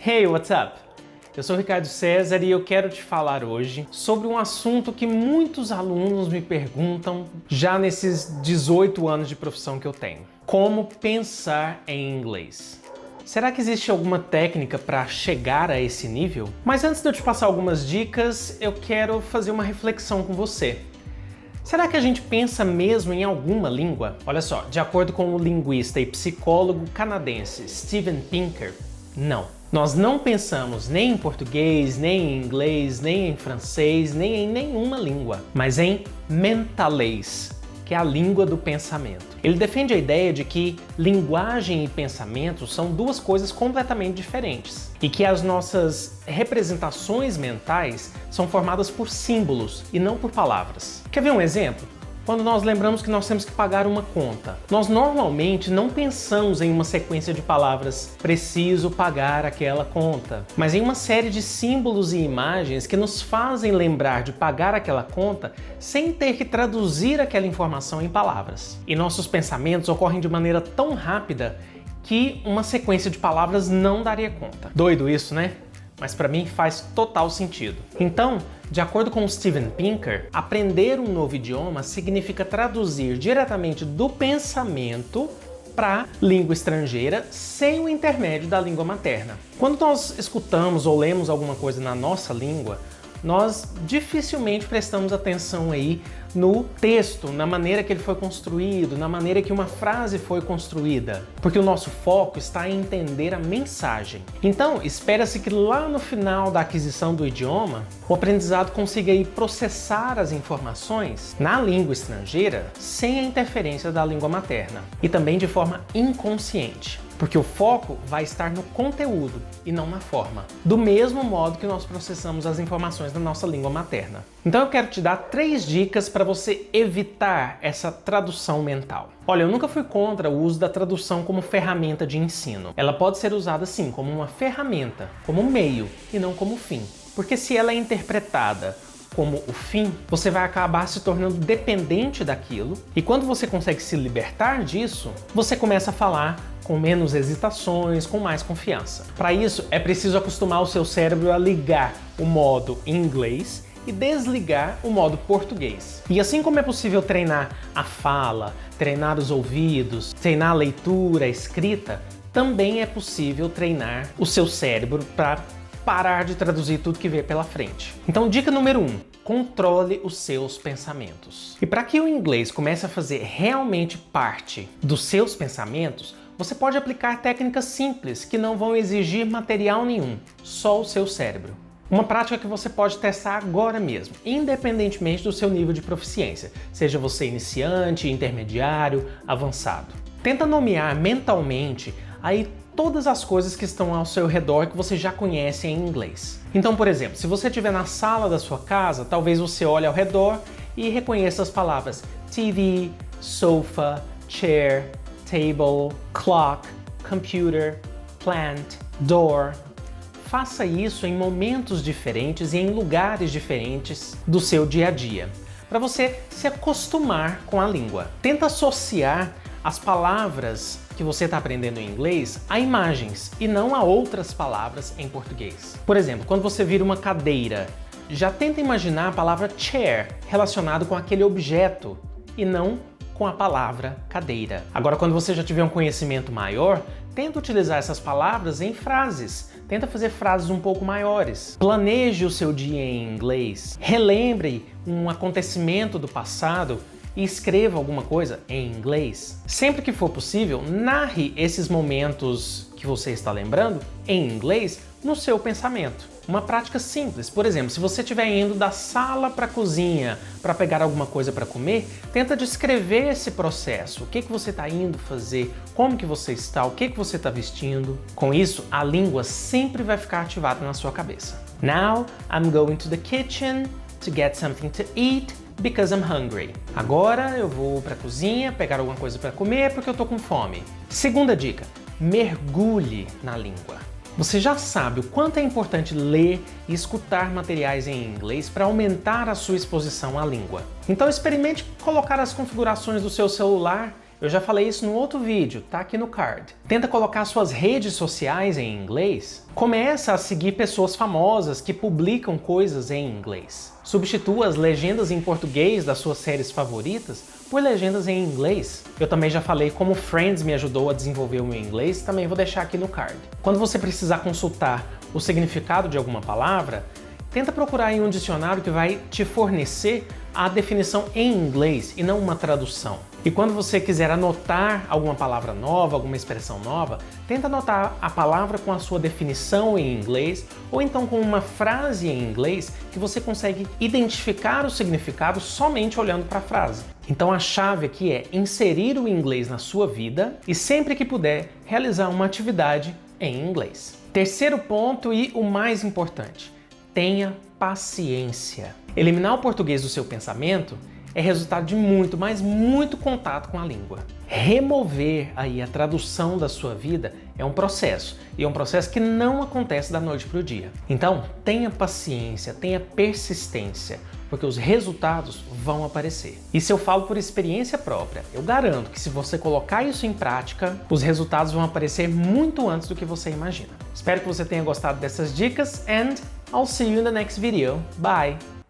Hey, what's up? Eu sou o Ricardo César e eu quero te falar hoje sobre um assunto que muitos alunos me perguntam já nesses 18 anos de profissão que eu tenho. Como pensar em inglês? Será que existe alguma técnica para chegar a esse nível? Mas antes de eu te passar algumas dicas, eu quero fazer uma reflexão com você. Será que a gente pensa mesmo em alguma língua? Olha só, de acordo com o linguista e psicólogo canadense Steven Pinker, não. Nós não pensamos nem em português, nem em inglês, nem em francês, nem em nenhuma língua, mas em mentalês, que é a língua do pensamento. Ele defende a ideia de que linguagem e pensamento são duas coisas completamente diferentes e que as nossas representações mentais são formadas por símbolos e não por palavras. Quer ver um exemplo? Quando nós lembramos que nós temos que pagar uma conta, nós normalmente não pensamos em uma sequência de palavras preciso pagar aquela conta, mas em uma série de símbolos e imagens que nos fazem lembrar de pagar aquela conta sem ter que traduzir aquela informação em palavras. E nossos pensamentos ocorrem de maneira tão rápida que uma sequência de palavras não daria conta. Doido isso, né? Mas para mim faz total sentido. Então, de acordo com Steven Pinker, aprender um novo idioma significa traduzir diretamente do pensamento para língua estrangeira sem o intermédio da língua materna. Quando nós escutamos ou lemos alguma coisa na nossa língua, nós dificilmente prestamos atenção aí no texto, na maneira que ele foi construído, na maneira que uma frase foi construída, porque o nosso foco está em entender a mensagem. Então, espera-se que lá no final da aquisição do idioma, o aprendizado consiga aí processar as informações na língua estrangeira sem a interferência da língua materna e também de forma inconsciente. Porque o foco vai estar no conteúdo e não na forma, do mesmo modo que nós processamos as informações da nossa língua materna. Então eu quero te dar 3 dicas para você evitar essa tradução mental. Olha, eu nunca fui contra o uso da tradução como ferramenta de ensino. Ela pode ser usada sim como uma ferramenta, como um meio e não como fim. Porque se ela é interpretada como o fim, você vai acabar se tornando dependente daquilo e quando você consegue se libertar disso, você começa a falar com menos hesitações, com mais confiança. Para isso, é preciso acostumar o seu cérebro a ligar o modo inglês e desligar o modo português. E assim como é possível treinar a fala, treinar os ouvidos, treinar a leitura, a escrita, também é possível treinar o seu cérebro para parar de traduzir tudo que vê pela frente. Então, dica número 1, controle os seus pensamentos. E para que o inglês comece a fazer realmente parte dos seus pensamentos, você pode aplicar técnicas simples que não vão exigir material nenhum, só o seu cérebro. Uma prática que você pode testar agora mesmo, independentemente do seu nível de proficiência, seja você iniciante, intermediário, avançado. Tenta nomear mentalmente aí todas as coisas que estão ao seu redor que você já conhece em inglês. Então, por exemplo, se você estiver na sala da sua casa, talvez você olhe ao redor e reconheça as palavras TV, sofa, chair, table, clock, computer, plant, door. Faça isso em momentos diferentes e em lugares diferentes do seu dia a dia, para você se acostumar com a língua. Tenta associar as palavras que você está aprendendo em inglês a imagens e não a outras palavras em português. Por exemplo, quando você vira uma cadeira, já tenta imaginar a palavra chair relacionado com aquele objeto e não com a palavra cadeira. Agora, quando você já tiver um conhecimento maior, tenta utilizar essas palavras em frases. Tenta fazer frases um pouco maiores. Planeje o seu dia em inglês. Relembre um acontecimento do passado e escreva alguma coisa em inglês. Sempre que for possível, narre esses momentos que você está lembrando em inglês no seu pensamento. Uma prática simples, por exemplo, se você estiver indo da sala para a cozinha para pegar alguma coisa para comer, tenta descrever esse processo. O que você está indo fazer, como que você está, o que você está vestindo. Com isso, a língua sempre vai ficar ativada na sua cabeça. Now, I'm going to the kitchen to get something to eat because I'm hungry. Agora eu vou para a cozinha pegar alguma coisa para comer porque eu tô com fome. Segunda dica, mergulhe na língua. Você já sabe o quanto é importante ler e escutar materiais em inglês para aumentar a sua exposição à língua. Então experimente colocar as configurações do seu celular Eu já falei isso no outro vídeo, tá aqui no card. Tenta colocar suas redes sociais em inglês. Começa a seguir pessoas famosas que publicam coisas em inglês. Substitua as legendas em português das suas séries favoritas por legendas em inglês. Eu também já falei como Friends me ajudou a desenvolver o meu inglês, também vou deixar aqui no card. Quando você precisar consultar o significado de alguma palavra, tenta procurar em um dicionário que vai te fornecer a definição em inglês e não uma tradução. E quando você quiser anotar alguma palavra nova, alguma expressão nova, tenta anotar a palavra com a sua definição em inglês ou então com uma frase em inglês que você consegue identificar o significado somente olhando para a frase. Então a chave aqui é inserir o inglês na sua vida e sempre que puder realizar uma atividade em inglês. Terceiro ponto e o mais importante, tenha paciência. Eliminar o português do seu pensamento é resultado de muito, mas muito contato com a língua. Remover aí a tradução da sua vida é um processo, e é um processo que não acontece da noite para o dia. Então, tenha paciência, tenha persistência, porque os resultados vão aparecer. Isso eu falo por experiência própria. Eu garanto que se você colocar isso em prática, os resultados vão aparecer muito antes do que você imagina. Espero que você tenha gostado dessas dicas and I'll see you in the next video. Bye!